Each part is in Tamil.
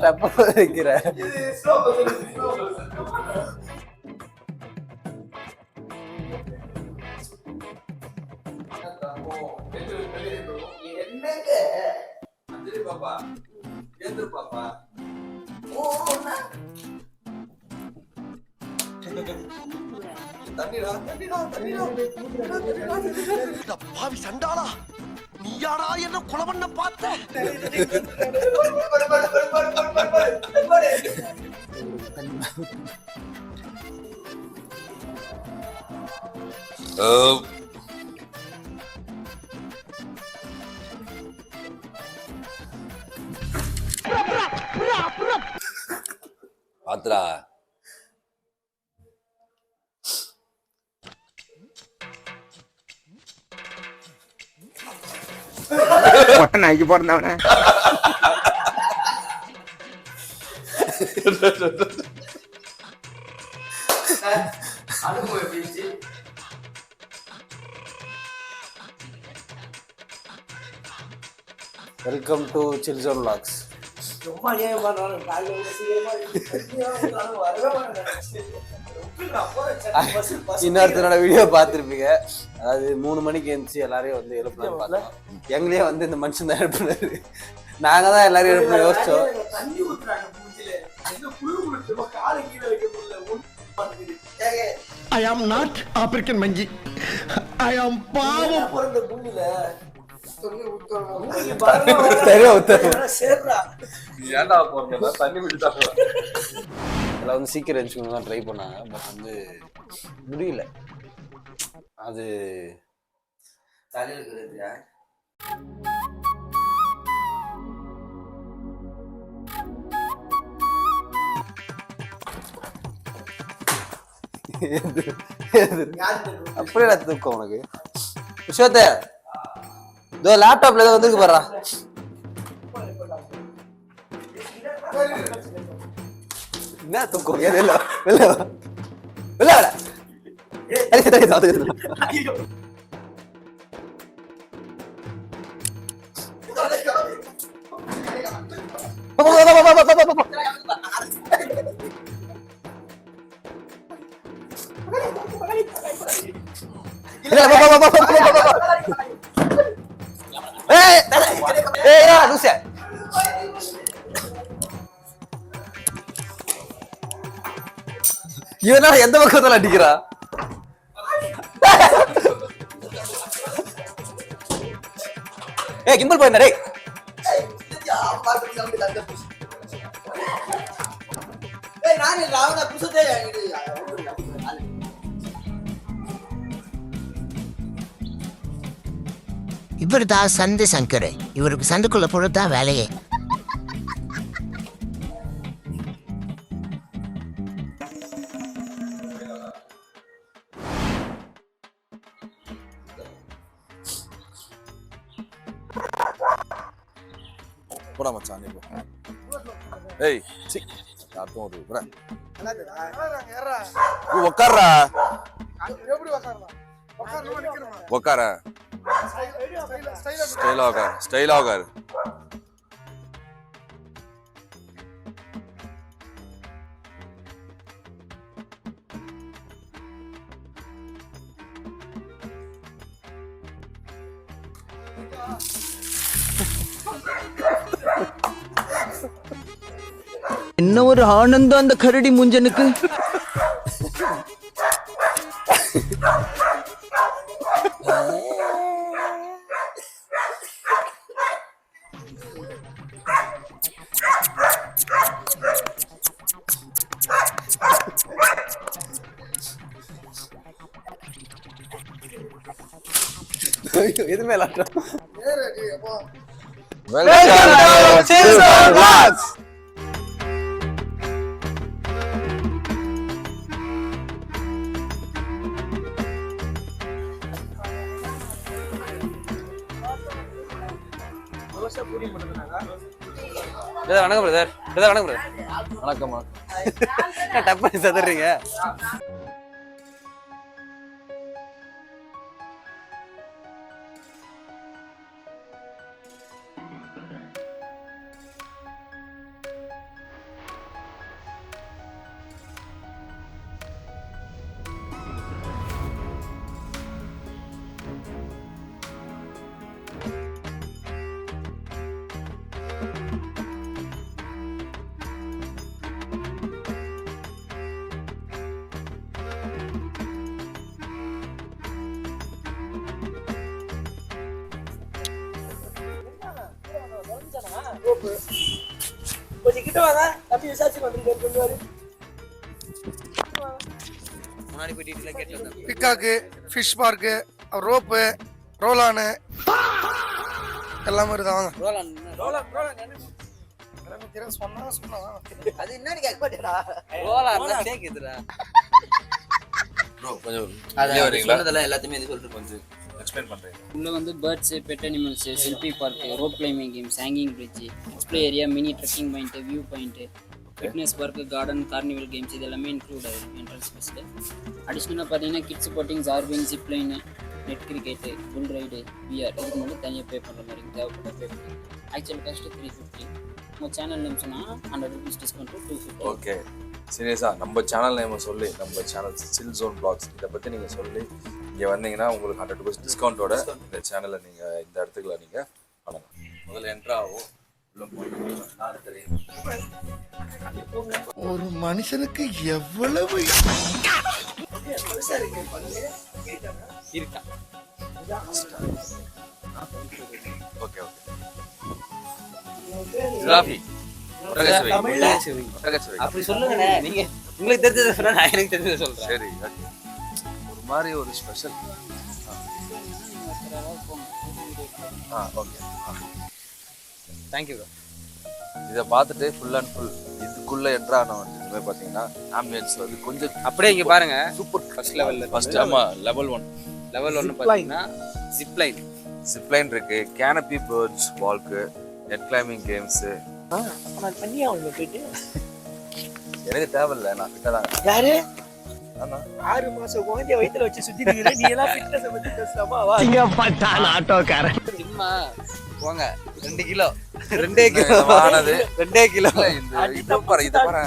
டப்பா வைக்கிற பாப்பா ஏந்து பாப்பா தண்ணிடா தண்ணிடா தண்ணிடா பாவி சண்டாளா நீயாடா என்ன கொலை பண்ண பார்த்த பாத்துடா நாய்க்கு பிறந்தவன வெல்கம் டு சில்ட்ரன் வ்ளாக்ஸ். இன்னொருத்தரோட வீடியோ பார்த்துருப்பீங்க. அதாவது 3 மணிக்கு எழுந்துச்சு எல்லாரையும் வந்து எழுப்பலாம் பார்த்தோம். எங்களையே வந்து இந்த மனுஷன் தான் எழுப்பினாரு. நாங்க தான் எல்லாரையும் எழுப்பி யோசிச்சோம். I am not African monkey. I am பாவம். ஏன்டா போறீங்க தண்ணி விட்டுட்டாங்க. எல்லாம் வந்து சீக்கிரம் எழுந்துக்கணும் ட்ரை பண்ணாங்க. பட் வந்து முடியல. அது அப்படியே தூக்கம் உனக்கு விஷயத்த இதோ லேப்டாப்ல ஏதோ வந்துருக்கு பாரு. என்ன தூக்கம் வெளில வெளில வெளில இவனா எந்த பக்கத்துல அடிக்கிறா? கிம்பல் போயிருந்தா டேய். இவர் தான் சந்தை சங்கர். இவருக்கு சந்தைக்குள்ள போறதுதான் வேலையே. போடா மச்சான் நீ போ. ஏய் சி யாரும் ஒரு புற உட்கார்றா. எப்படி உட்காரலாம்? உட்காரணுமா நிக்கணுமா? உட்கார. ஸ்டைலா உட்கார். ஸ்டைலா உட்கார். என்ன ஒரு ஆனந்தம் அந்த கரடி முஞ்சனுக்கு. எதுவுமே இல்லாட்டம். வணக்கம் பிரதர். வணக்கம் பிரதர். வணக்கம்மா. டப் பண்ணி சதுறீங்க. கொஞ்சம் கிட்ட வாங்க தம்பி விசாரிச்சு வந்துருக்காரு சொல்லுவாரு. முன்னாடி போய் டீட்டெயிலாக கேட்டு வந்தேன். பிக்காக்கு, ஃபிஷ் பார்க்கு, ரோப்பு, ரோலானு எல்லாமே இருக்குதா வாங்க. அது என்னன்னு கேட்க மாட்டேடா. கேக்குதுடா. ப்ரோ கொஞ்சம் அது வரீங்களா? சொன்னதெல்லாம் எல்லாத்தையுமே இது சொல்லிட்டு கொஞ்சம் எக்ஸ்பிளைன் பண்றீங்க. உள்ள வந்து birds, pet animals, selfie park, rope climbing games, hanging bridge, display area, mini trekking point, view point, fitness park, garden, carnival games இது எல்லாமே இன்க்ளூட் ஆகும் என்ட்ரன்ஸ் ஃபீஸில். அடிஷ்னலாக பார்த்தீங்கன்னா கிட்ஸ் போட்டிங்ஸ், ஆர்விங், zipline, net cricket, bull ride, VR இதுக்கு மட்டும் தனியாக பே பண்ணுற மாதிரி தேவைப்பட்ட பே பண்ணி ஆக்சுவல் காஸ்ட்டு 350. உங்கள் சேனல் நேம் சொன்னால் 100 rupees டிஸ்கவுண்ட் 250. ஓகே சீரியஸா நம்ம சேனல் நேம் சொல்லி நம்ம சேனல் சில் ஜோன் பிளாக்ஸ் இதை பற்றி நீங்கள் சொல்லி இங்கே வந்தீங்கன்னா உங்களுக்கு 100 rupees டிஸ்கவுண்ட்டோட இந்த சேனலை நீங்கள் இந்த இடத்துக்குள்ள நீங்கள் பண்ணலாம். முதல்ல என்ட்ரு ஆகும் உள்ள போய் நாலு தெரியும். ஒரு மனுஷனுக்கு எவ்வளவு இருக்கா? ஓகே ஓகே அப்படி சொல்லுங்கண்ணே. நீங்க உங்களுக்கு தெரிஞ்சதை சொன்னா நான் எனக்கு தெரிஞ்சதை சொல்றேன். சரி ஓகே. ஒரு மாதிரி ஒரு ஸ்பெஷல். Okay thank you bro. இதை பார்த்துட்டு ஃபுல் அண்ட் ஃபுல் இதுக்குள்ள என்ட்ரு ஆனவங்க பார்த்தீங்கன்னா ஆம்பியன்ஸ் வந்து கொஞ்சம் அப்படியே இங்க பாருங்க. சூப்பர் ஃபர்ஸ்ட் லெவல்ல ஃபர்ஸ்ட் ஆமாம் லெவல் 1 பார்த்தீங்கன்னா ஜிப்லைன் ஜிப்லைன் இருக்கு, canopy birds walk, net climbing games. நான் பண்ணியா அவங்க போயிட்டு எனக்கு தேவையில்லை, நான் ஃபிட்டாக தான். யாரு ஆமா 6 மாசம் குழந்தைய வயித்துல வச்சு சுத்தி நிக்கிற நீ எல்லாம் ஃபிட்னஸ் பத்தி பேசாம வா. ஆட்டோக்காரன் சும்மா போங்க. 2 கிலோ 2 கிலோ ஆனது 2 கிலோ. இந்த இது பாரு இது பாரு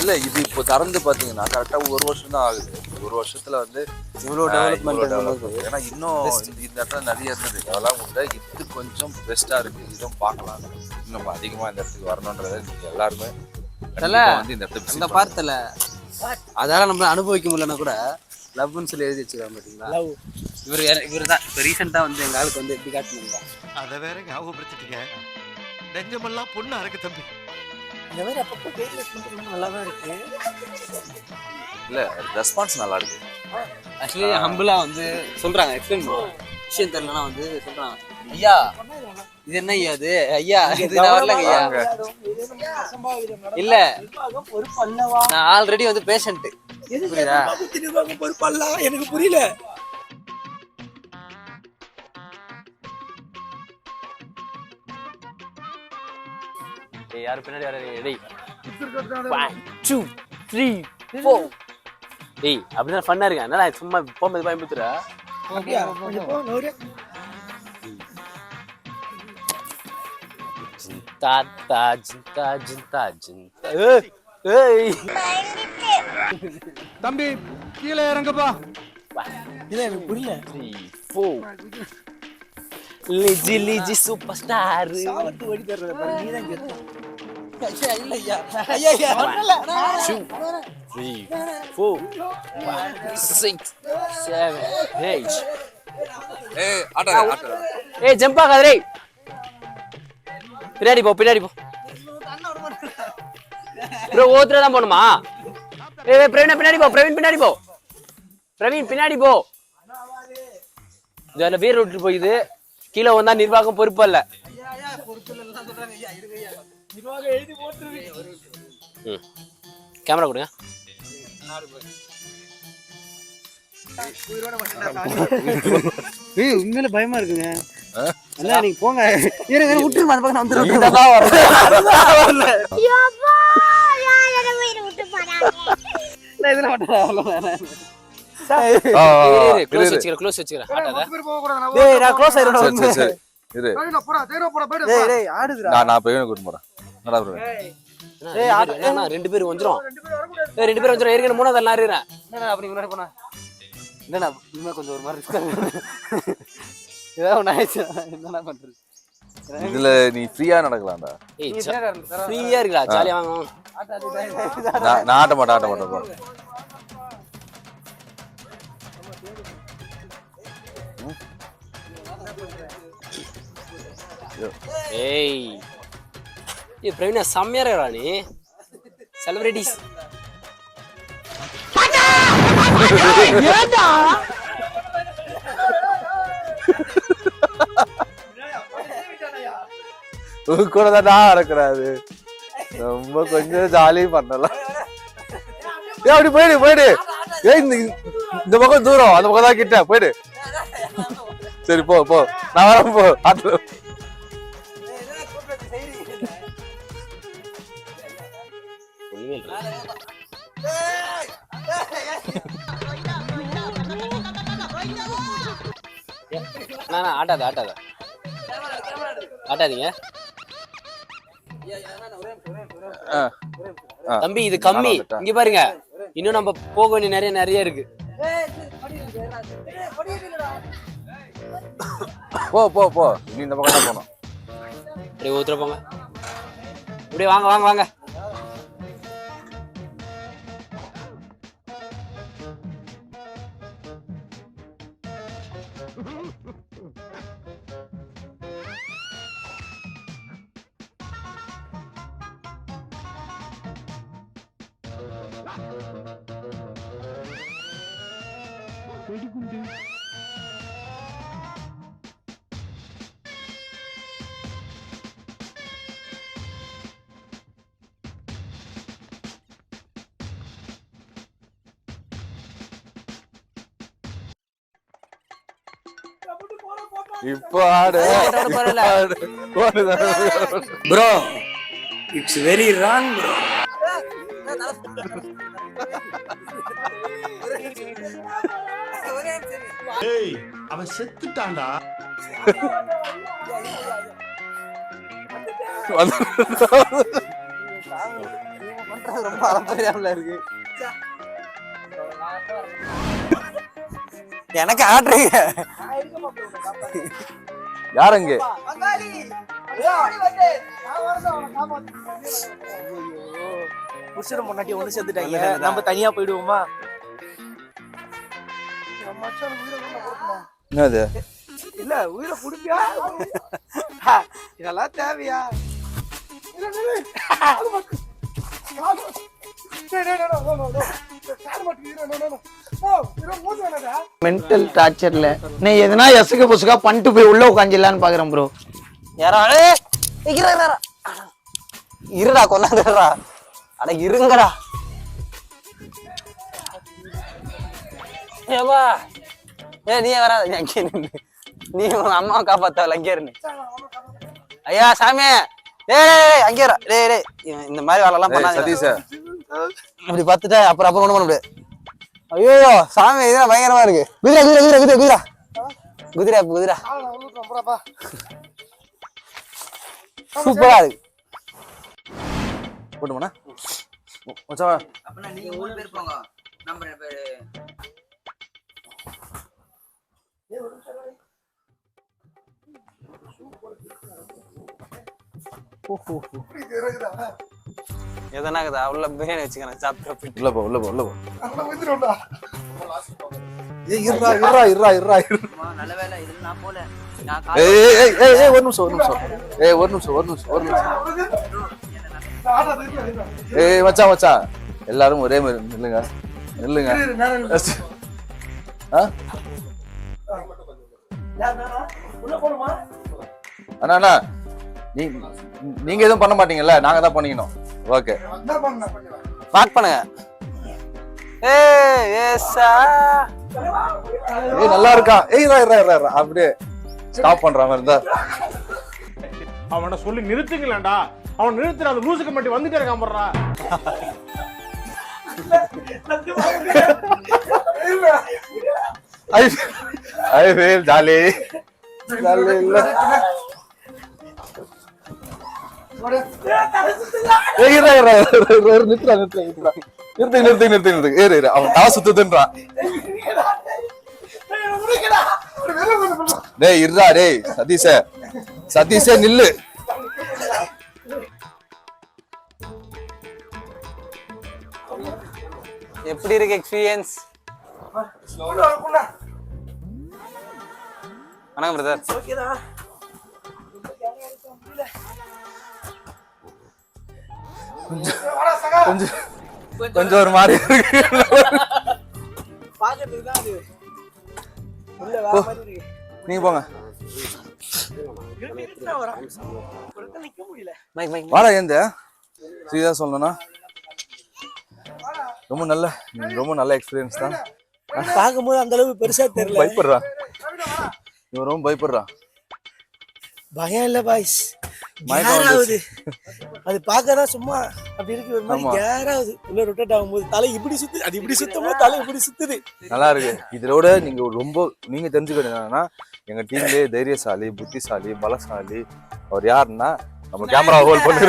இல்ல இது இப்போ திறந்து பாத்தீங்கன்னா கரெக்டா 1 வருஷம் தான் ஆகுது. 1 வருஷத்துல வந்து இவ்வளவு டெவலப்மெண்ட். ஏன்னா இன்னும் இந்த இடத்துல நிறைய இருந்தது அதெல்லாம் உண்டு. இது கொஞ்சம் பெஸ்டா இருக்கு. இதுவும் பார்க்கலாம். இன்னும் அதிகமா இந்த இடத்துக்கு வரணும்ன்றத நீங்க எல்லாருமே வந்து இந்த இடத்துக்கு அந்த பார்த்தல அதெல்லாம் நம்ம அனுபவிக்க முடியலன்னா கூட லவ்னு சொல்லி எழுதி வச்சுக்கலாம் பாத்தீங்களா. இவர் தான் இப்போ ரீசெண்டா வந்து எங்க ஆளுக்கு வந்து எப்படி காட்டணுங்களா. அதை வேற ஞாபகப்படுத்திட்டீங்க. நெஞ்சமெல்லாம் பொண்ணு அறக்கு தம்பி. இந்த மாதிரி அப்பப்போ வெயிட்லெஸ் பண்றது நல்லா தான் இருக்கு. இல்ல ரெஸ்பான்ஸ் நல்லா இருக்கு. ஆக்சுவலி ஹம்பிளா வந்து சொல்றாங்க. எக்ஸ்பிளைன் விஷயம் தெரியலன்னா வந்து சொல்றாங்க, ஐயா இது என்ன ஐயா இது ஐயா இது நான் வரலங்க ஐயா. இல்ல பொறுப்பு அல்லவா? நான் ஆல்ரெடி வந்து பேஷண்ட். புரியுதா? பொறுப்பு அல்ல எனக்கு புரியல. யாரு பின்னாடி வர? டேய் 1 2 3 4. டேய் அப்படிதான் ஃபன்னா இருக்கேன். என்னடா சும்மா போகும்போது பயமுத்துறா. அப்படியே கொஞ்சம் போ நோரு. ஜிந்தா ஜிந்தா ஜிந்தா ஜிந்தா. ஏய் தம்பி கீழே இறங்குப்பா. இல்ல எனக்கு புரியல. 3 4. Liji Liji super star. சாவத்து ஓடி தர்றத பாரு நீ தான் கேட்ட. இல்ல ஐயா ஐயா ஐயா 2 3 4 5 6 7 8. ஏய் ஆட்டோ ஏய் ஜம்ப் ஆகாதே. பின்னாடி போ பின்னாடி போ. ப்ரோ ஓத்ரா தான் போணுமா? ஏய் பிரவீன் பின்னாடி போ. பிரவீன் பின்னாடி போ. பிரவீன் பின்னாடி போ. இதுல வீர விட்டு போகுது. கீழே வந்தா நிர்வாகம் பொறுப்பு இல்ல. கேமரா கொடுங்க. உண்மையில பயமா இருக்குங்க. நீங்க போங்க. விட்டுருமா அந்த பக்கம் வந்துடும். க்ளோஸ் வச்சுக்கிறேன். நான் போய் கூட்டு போறேன். 2 பேர் வந்துரும். 2 பேர் வந்துரும். ஏற்கனவே 3வது நான் இருக்கேன். அப்படி முன்னாடி போனா என்னடா இன்னும் கொஞ்சம் ஒரு மாதிரி ரிஸ்க். ஏதாவது ஒன்று ஆயிடுச்சு. என்னடா பண்றது? இதுல நீ ஃப்ரீயா நடக்கலாம்டா. ஃப்ரீயா இருக்கா? ஜாலியா வாங்க. நான் ஆட்ட மாட்டேன் போ. ஏய் ஏ பிரவீனா செம்மையா இருக்கா நீ செலிபிரிட்டிஸ் கூட தான் இருக்கிறாரு ரொம்ப கொஞ்சம் ஜாலி பண்ணலாம். அப்படி போயிடு ஏய் இந்த பக்கம் தூரம் அந்த பக்கம் தான் கிட்ட போயிடு. சரி போ நான் வரேன் போ. ஆட்டாதீங்க தம்பி, இது கம்மி. இங்க பாருங்க, இன்னும் நம்ம போக வேண்டிய நிறைய இருக்கு. போ நீ இந்த பக்கம் தான் போகணும். அப்படியே ஊத்துற போங்க. அப்படியே வாங்க. இப்போ ஆடு bro, it's very wrong bro. ஏய் அவன் செத்துட்டான்டா. ரொம்ப அலப்பறையாமல இருக்கு. எனக்கு ஆடுறீங்க யாருங்க? புருஷன் பொண்டாட்டி ஒண்ணு சேர்த்துட்டாங்க, நம்ம தனியா போயிடுவோமா? என்னது? இல்ல உயிரை புடிப்பியா? இதெல்லாம் தேவையா? மென்டல் டார்ச்சர்ல நீ எதுனா எசுக்க புசுக்கா பண்ணிட்டு போய் உள்ள உட்காந்துலான்னு பாக்குறேன் ப்ரோ. யாராலே இருடா கொண்டாந்துடுறா. அட இருங்கடா. ஏவா நீ வராத, அங்கே நின்று நீ உங்க அம்மாவை காப்பாத்தவல அங்கே இருந்து. ஐயா சாமி, அங்கே இந்த மாதிரி வேலை எல்லாம் பண்ணாத சதீஷ். இப்படி பார்த்துட்டா அப்புறம் ஒண்ணு பண்ண முடியாது. ஐயோ சாமி, இதெல்லாம் பயங்கரமா இருக்கு. குதிரை சூப்பரா இருக்கு. போட்டுமாண்ணா மச்சாவா? அப்பனா நீங்க 3 பேர் போங்க. நம்ம எதனாகுதா உள்ள பிரியாணி வச்சுக்கிறேன், சாப்பிட்டு உள்ள போ. நல்ல வேலை இதுல நான் போல. ஒரு நிமிஷம். மச்சான் எல்லாரும் ஒரே மாதிரி நில்லுங்க. அண்ணா நீங்க எதுவும் பண்ண மாட்டீங்கல்ல, நாங்க தான் பண்ணிக்கணும். ஓகே பாக் பண்ணுங்க. நல்லா இருக்கா? அப்படியே ஸ்டாப் பண்ற மாதிரி இருந்தா அவனை சொல்லி நிறுத்துங்களேன்டா. அவன் நிறுத்துற அந்த லூசுக்கு மட்டும் வந்துட்டே இருக்கான் போடுறா. ஐ ஃபீல் ஜாலி இல்ல. நிறுத்து. அவன் காசு சுத்துதுன்றான். டேய் இருடா டேய் சதீஷே நில்லு. எப்படி இருக்கு எக்ஸ்பீரியன்ஸ்? வணக்கம் பிரதர். ஓகேதா கொஞ்சம் ஒரு மாதிரி இருக்கு. பாக்கிறதுக்கு தான் அது உள்ள வேற மாதிரி இருக்கு. நீங்க போங்க. நிக்க முடியல. வாடா ஏந்த சீதா சொல்லணும்னா ரொம்ப நல்ல எக்ஸ்பீரியன்ஸ் தான். பாக்கும்போது அந்த அளவுக்கு பெருசா தெரியல. பயப்படுறான் இவன், ரொம்ப பயப்படுறான். பயம் இல்ல பாய்ஸ், கேராகுது. அது பாக்கதான் சும்மா அப்படி இருக்கு, ஒரு மாதிரி கேராகுது. உள்ள ரொட்டேட் ஆகும்போது தலை இப்படி சுத்து, அது இப்படி சுத்தும் போது தலை இப்படி சுத்துது. நல்லா இருக்கு. இதோட நீங்க தெரிஞ்சுக்கணும் என்னன்னா, எங்க டீம்லயே தைரியசாலி, புத்திசாலி, பலசாலி அவர் யாருன்னா நம்ம கேமரா ஹோல்ட் பண்ற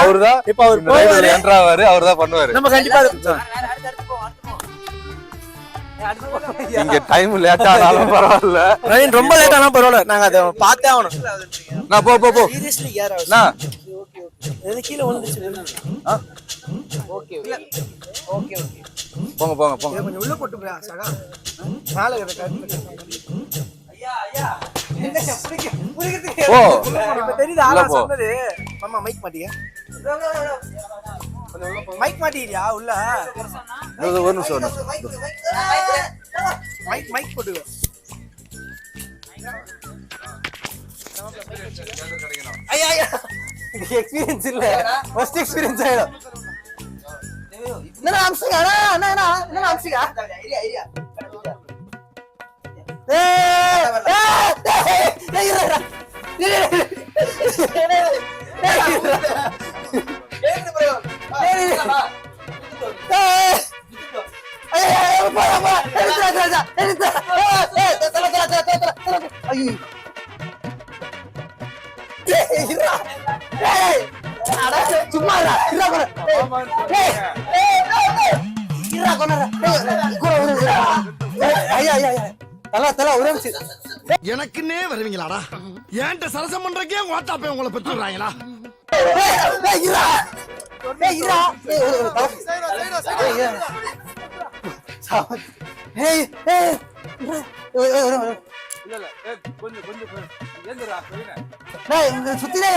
அவர்தான். இப்ப அவர் என்ட்ராவாரு, அவர்தான் பண்ணுவாரு. நம்ம கண்டிப்பா இங்க டைம் லேட் ஆனாலும் பரவாயில்ல, ரொம்ப லேட் ஆனா பரவாயில்ல, நாங்க அதை பார்த்தே ஆகணும். நான் போ சீரியஸ்லி கேராகுது. எது கீழே விழுந்துச்சு. ஓகே ஓகே போங்க கொஞ்சம் உள்ள போட்டு போயா சகா மேல தெரியுது ஆளா சொன்னது. மாமா மைக் மாட்டியா, மைக் மாட்டியா உள்ள ஒரு நிமிஷம் மைக் போட்டுக்கோ. எக்ஸ்பீரியன்ஸ் இல்ல, ஃபர்ஸ்ட் எக்ஸ்பீரியன்ஸ் ஆயிடும். என்ன அம்சிகா என்ன அம்சிகா எனக்குன்னே வருவீங்களாடா? ஏன்ட்ட சரசம் பண்றக்கே ஓட்டாப்பே உங்களை பெற்றுறாங்களா? சுத்தினே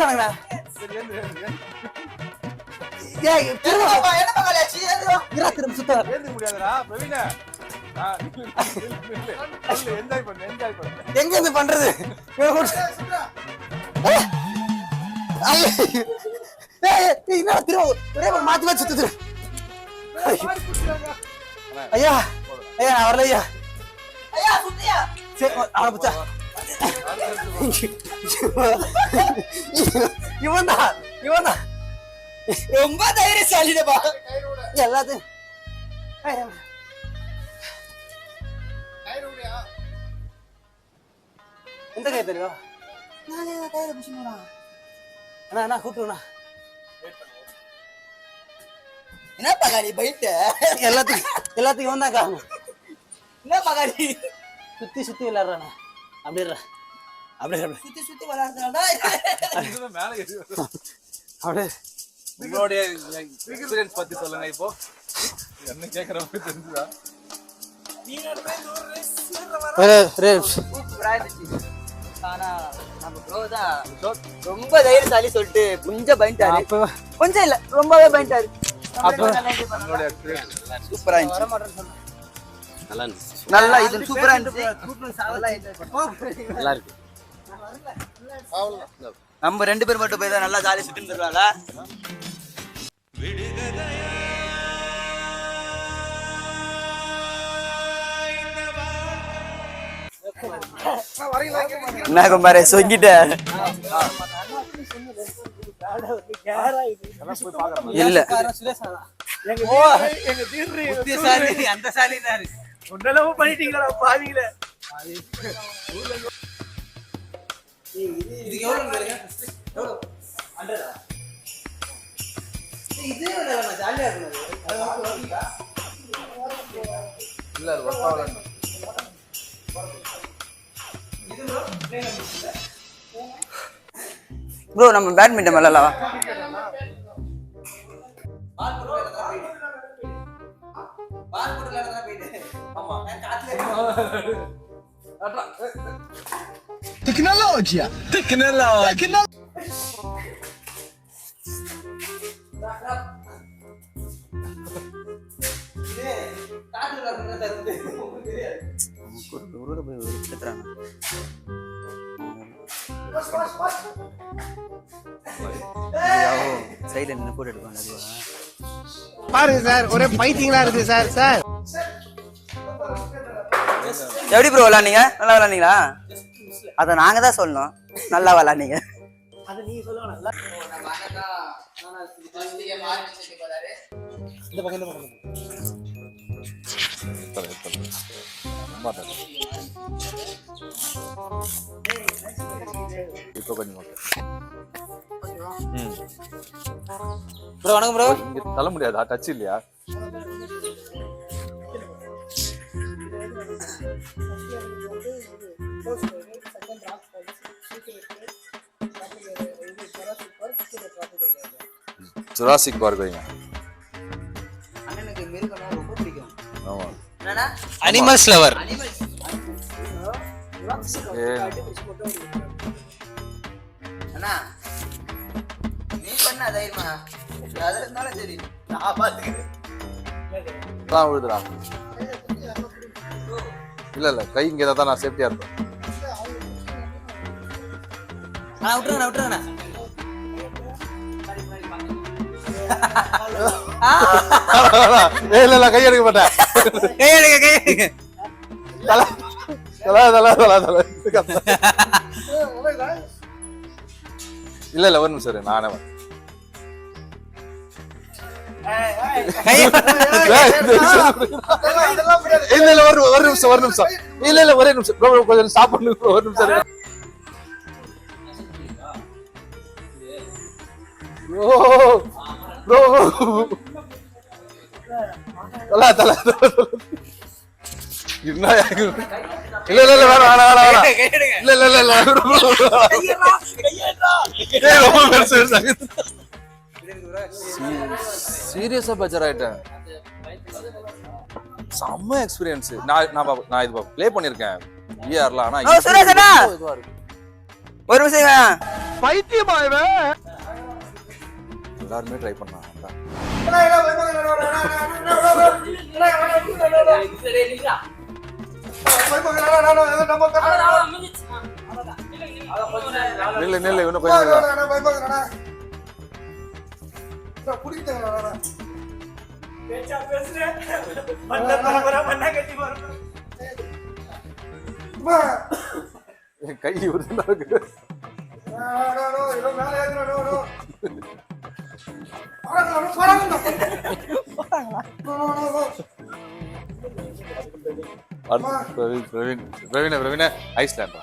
எங்க இருந்து பண்றது மாத்தி மாத்தி சுத்து. ஐயா நான் வரல ஐயா. இவன் தான் ரொம்ப தைரியசாலிடா எல்லாத்தையும். எந்த கை தெரியும்? அண்ணா கூப்பிடுண்ணா. என்ன பகாரி போயிட்டு எல்லாத்துக்கும் வந்தா காரணம். என்ன பகாரி சுத்தி விளையாடுறாண்ணா. அப்படியே சுத்தி விளையாடுறாடா. அப்படியே உங்களுடைய எக்ஸ்பீரியன்ஸ் பத்தி சொல்லுங்க. இப்போ என்ன கேக்குறப்ப தெரிஞ்சுதா? ரொம்ப தைரியசாலி சொல்லிட்டு கொஞ்சம் பயன்ட்டாரு. கொஞ்சம் இல்ல, ரொம்பவே பயன்ட்டாரு. சூப்பரா இருந்துச்சு. நல்லா இது சூப்பரா இருந்துச்சு. நல்லா இருக்கு. நம்ம 2 பேர் மட்டும் போய் தான் நல்லா ஜாலியா சுத்திட்டு இருக்காங்க. என்ன குமாரே சொங்கிட்ட இல்ல அந்த சாலினாரு ஒன்னளவு பண்ணிட்டீங்களா பாவிங்களே. இது எவ்வளவு எவ்வளவு 100 இது ஜாலியா இருக்கு. இல்ல அது ஒட்டாவல. ப்ரோ நம்ம பேட்மிண்டன் விளையாடலாம். சைடுல நின்று போட்டு எடுப்பாங்க அதுவா? பாருங்க சார், ஒரே பைத்தியங்களா இருக்கு சார். சார் எப்படி ப்ரோ விளாண்டீங்க? நல்லா விளாண்டீங்களா? அதை நாங்க தான் சொல்லணும். நல்லா விளாண்டீங்க. அது நீங்க சொல்லுங்க. நல்லா இந்த பக்கம் இப்போ கொஞ்சம் ப்ரோ வணக்கம் ப்ரோ. இங்க தள்ள முடியாதா? டச் இல்லையா? ஜுராசிக் பார்க் வைங்க. அண்ணனுக்கு மிருகம்னா ரொம்ப பிடிக்கும். ஆமா. என்னடா? Animals lower. அண்ணா நீ பண்ண தைரியமா? அது இருந்தாலும் சரி நான் பாத்துக்கிறேன். விழுதுடா. இல்ல கை இங்க தான், நான் சேஃப்டியா இருப்பேன். விட்டுறேண்ணா. இல்ல கை எடுக்க மாட்டேன். இல்ல ஒரு நிமிஷம் இரு, நானே வரேன். இல்ல ஒரு நிமிஷம் இல்ல ஒரே நிமிஷம் ப்ரோ, கொஞ்சம் ஸ்டாப் பண்ணு ப்ரோ, ஒரு நிமிஷம் இரு. ப்ரோ தல என்ன? இல்ல வேணாம். சீரியஸா பஜர் ஆயிட்டேன். செம்ம எக்ஸ்பீரியன்ஸ். நான் இது ப்ளே பண்ணிருக்கேன் விஆர்ல. ஆனா இதுவா இருக்கு. ஒரு நிமிஷம் பைத்தியமா இவன்? எல்லாருமே ட்ரை பண்ணாங்க. நெல் இன்னும் கை இருக்கு. பிரவீன ஐஸ்லாண்டா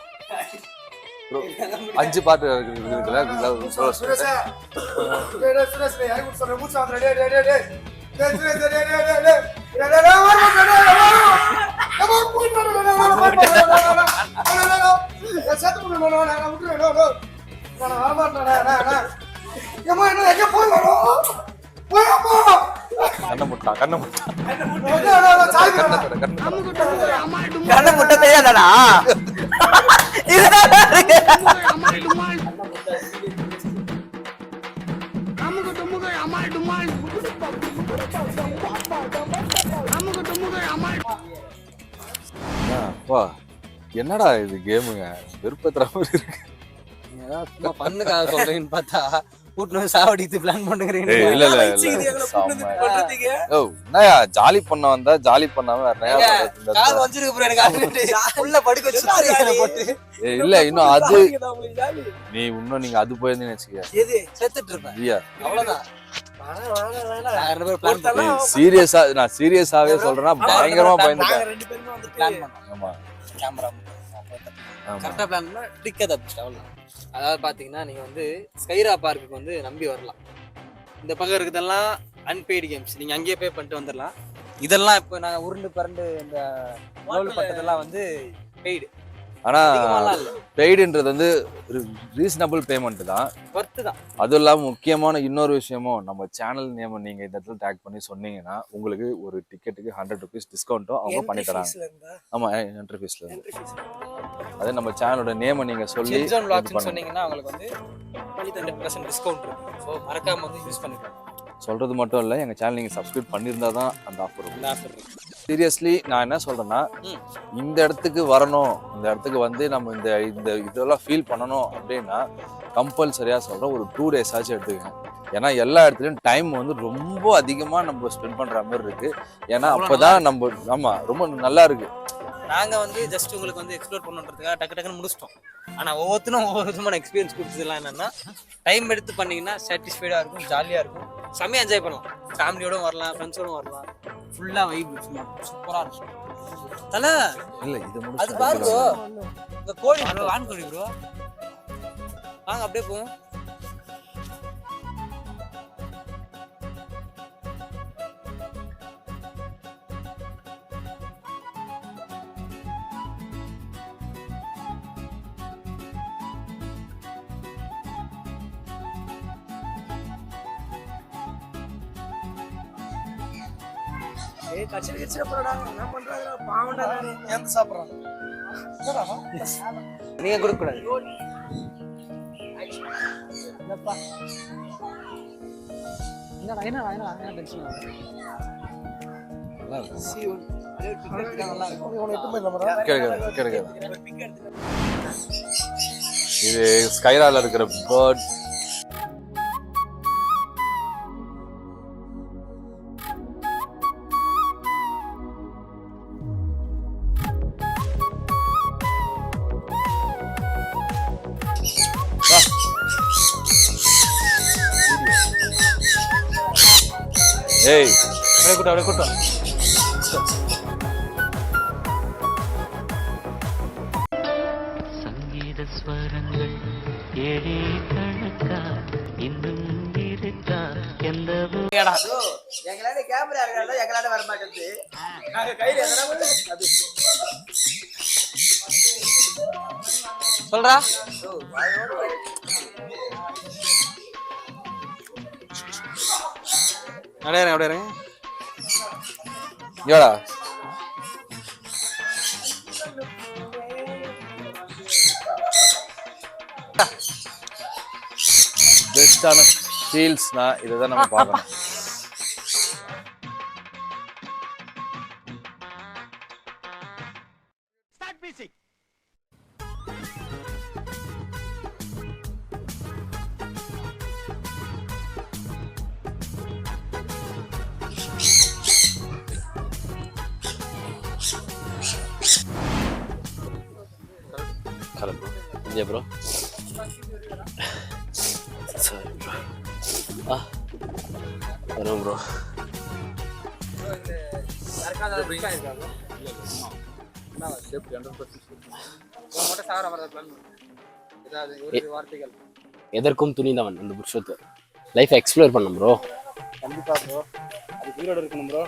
ப்ரோ 5 பாட்டு இருக்குல்ல. கண்ண முட்டை தெரியாதாடா? என்னடா இது கேமுங்க, வெறுப்பத்துற மாதிரி இருக்கு. பண்ணுக்காக சொல்றேன்னு பார்த்தா கூட்டணும் சாவடித்து பிளான் பண்ணுறீங்க. ஜாலி பண்ண வந்தா ஜாலி பண்ணாம இல்ல இன்னும் அது நீங்க அது போயிருந்தீங்கன்னு வச்சுக்க. சீரியஸா நான் சீரியஸாவே சொல்றேன்னா பயங்கரமா பயந்துட்டேன். கரெக்டா பிளான் பண்ணா ட்ரிக்கை தப்பிச்சிட்டு அவ்வளவுதான். அதாவது பாத்தீங்கன்னா நீங்க வந்து ஸ்கைரா பார்க்குக்கு வந்து நம்பி வரலாம். இந்த பக்கம் இருக்கிறதெல்லாம் அன்பெய்டு கேம்ஸ், நீங்க அங்கேயே பே பண்ணிட்டு வந்துடலாம். இதெல்லாம் இப்போ நாங்க உருண்டு பரண்டு இந்த ரோல் பட்டதெல்லாம் வந்து பெய்டு. ஆனா பெய்டுன்றது வந்து ரீசனபிள் பேமெண்ட் தான், ஒர்த்து தான். அதுவும் இல்லாம முக்கியமான இன்னொரு விஷயமும், நம்ம சேனல் நேம் நீங்க இந்த இடத்துல டேக் பண்ணி சொன்னீங்கன்னா உங்களுக்கு ஒரு டிக்கெட்டுக்கு 100 rupees டிஸ்கவுண்ட்டும் அவங்க பண்ணி தராங்க. ஆமா, என்ட்ரி ஃபீஸ்ல இருந்து அதே நம்ம சேனலோட நேமை நீங்கள் சொல்லி சில் ஜோன் இது vlogs பண்ணுங்க. சொன்னீங்கன்னா உங்களுக்கு வந்து 20% டிஸ்கவுண்ட் இருக்கும். ஸோ மறக்காம வந்து யூஸ் பண்ணிக்கலாம். சொல்கிறது மட்டும் இல்லை, எங்கள் சேனல் நீங்கள் சப்ஸ்கிரைப் பண்ணியிருந்தா தான் அந்த ஆஃபர் இருக்கும். இந்த ஆஃபர் இருக்கு. சீரியஸ்லி நான் என்ன சொல்கிறேன்னா, ம். இந்த இடத்துக்கு வரணும், இந்த இடத்துக்கு வந்து நம்ம இந்த இந்த இதெல்லாம் ஃபீல் பண்ணணும் அப்படின்னா கம்பல்சரியாக சொல்கிறேன், ஒரு 2 days ஆச்சும் எடுத்துக்கங்க. ஏன்னா எல்லா இடத்துலையும் டைம் வந்து ரொம்ப அதிகமாக நம்ம ஸ்பெண்ட் பண்ணுற மாதிரி இருக்குது. ஏன்னா அப்போ தான் நம்ம ஆமாம் ரொம்ப நல்லா இருக்குது. நாங்கள் வந்து ஜஸ்ட் உங்களுக்கு வந்து எக்ஸ்ப்ளோர் பண்ணுறதுக்காக டக்குன்னு முடிச்சிட்டோம். ஆனால் ஒவ்வொருத்தரும் ஒவ்வொரு விதமான எக்ஸ்பீரியன்ஸ் கொடுத்ததுலாம் என்னென்னா, டைம் எடுத்து பண்ணிங்கன்னா சாட்டிஸ்ஃபைடாக இருக்கும், ஜாலியாக இருக்கும், செம்மையாக என்ஜாய் பண்ணலாம். ஃபேமிலியோடும் வரலாம், ஃப்ரெண்ட்ஸோடும் வரலாம், ஃபுல்லாக வைப் சூப்பராக இருக்கும். தலை இல்லை இது அது முடிச்சு பாரு ப்ரோ, இந்த கோழி ப்ரோ, ஆண் கோழி ப்ரோ, வாங்க அப்படியே போவோம். ஏய் கச்சேரி கச்சேரி போறடா, என்ன பண்றாங்கடா, பாவம்டா நானே. ஏன் சாப்பிடுறாங்க? நீங்க கொடுக்க கூடாது. இது ஸ்கைரால இருக்கிற பேர்ட். ஏய் அப்படியே கூட்டா சங்கீத ஸ்வரங்கள் ஏழே கணக்கா இன்னும் இருக்கா எந்த எங்களால கேமரா இருக்கா, எங்களால வர மாட்டேங்குது. நாங்க கையில எதனா சொல்றா அப்படியே ஏடா பெஸ்டான ஃபீல்ஸ்னா இதை தான் நம்ம பார்க்கணும். Hello bro. Yeah bro. Sorry bro. Hello bro. எதற்கும் துணிந்தவன் அந்த புருஷத்து லைஃப் எக்ஸ்ப்ளோர் பண்ண ப்ரோ. கண்டிப்பா ப்ரோ, அது உயிரோட இருக்கணும் ப்ரோ.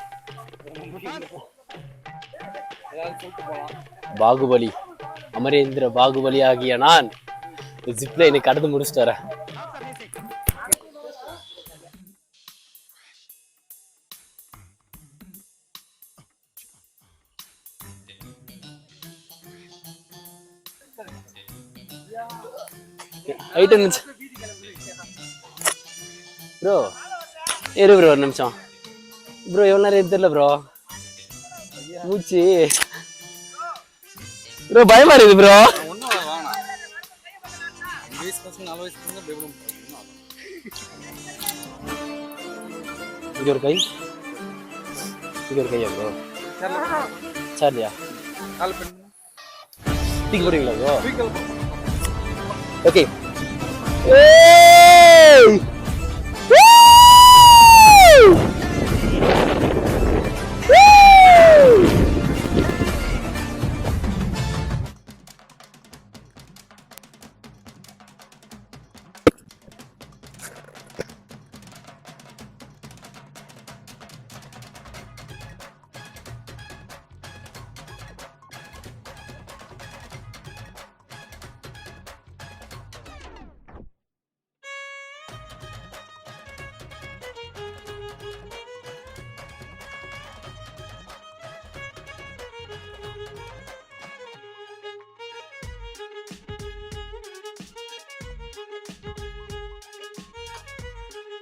ஏதாவது சொல்லிட்டு போலாம். பாகுபலி, அமரேந்திர பாகுபலி ஆகிய நான் ஜிப்லைனை கடந்து முடிச்சுட்டு வரேன். ப்ரோ இரு ப்ரோ ஒரு நிமிஷம் ப்ரோ, எவ்வளோ நேரம் தெரியல ப்ரோ, மூச்சு ப்ரோ, பயமா இருக்குது ப்ரோ. ஒன்றும் வேணாம், 5 வயசு பசங்க 4 வயசு பசங்க பயப்படும். இங்க ஒரு கை, இங்க ஒரு கையா ப்ரோ? சரியா கால் பண்ணி தூக்கி போடுவீங்களா ப்ரோ? ஓகே.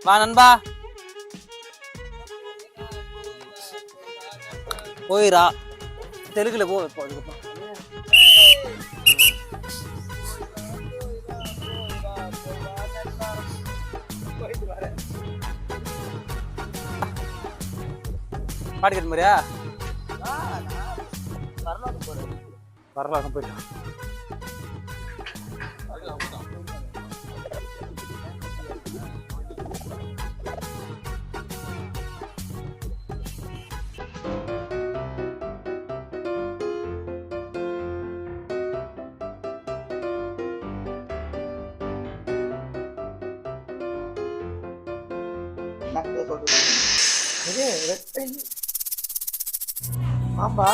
வா நண்பா போயிரா தெலுங்குல போ அதுக்கப்புறம் பாட்டு கேட்டு மாதிரியா வரலாம் போயிட்டான். ஆம்பா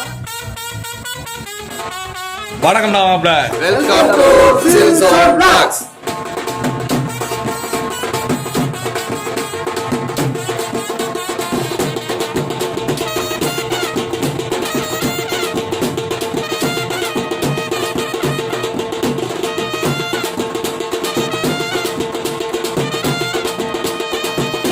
வணக்கம் மாப்ள. Welcome to chill zone blocks.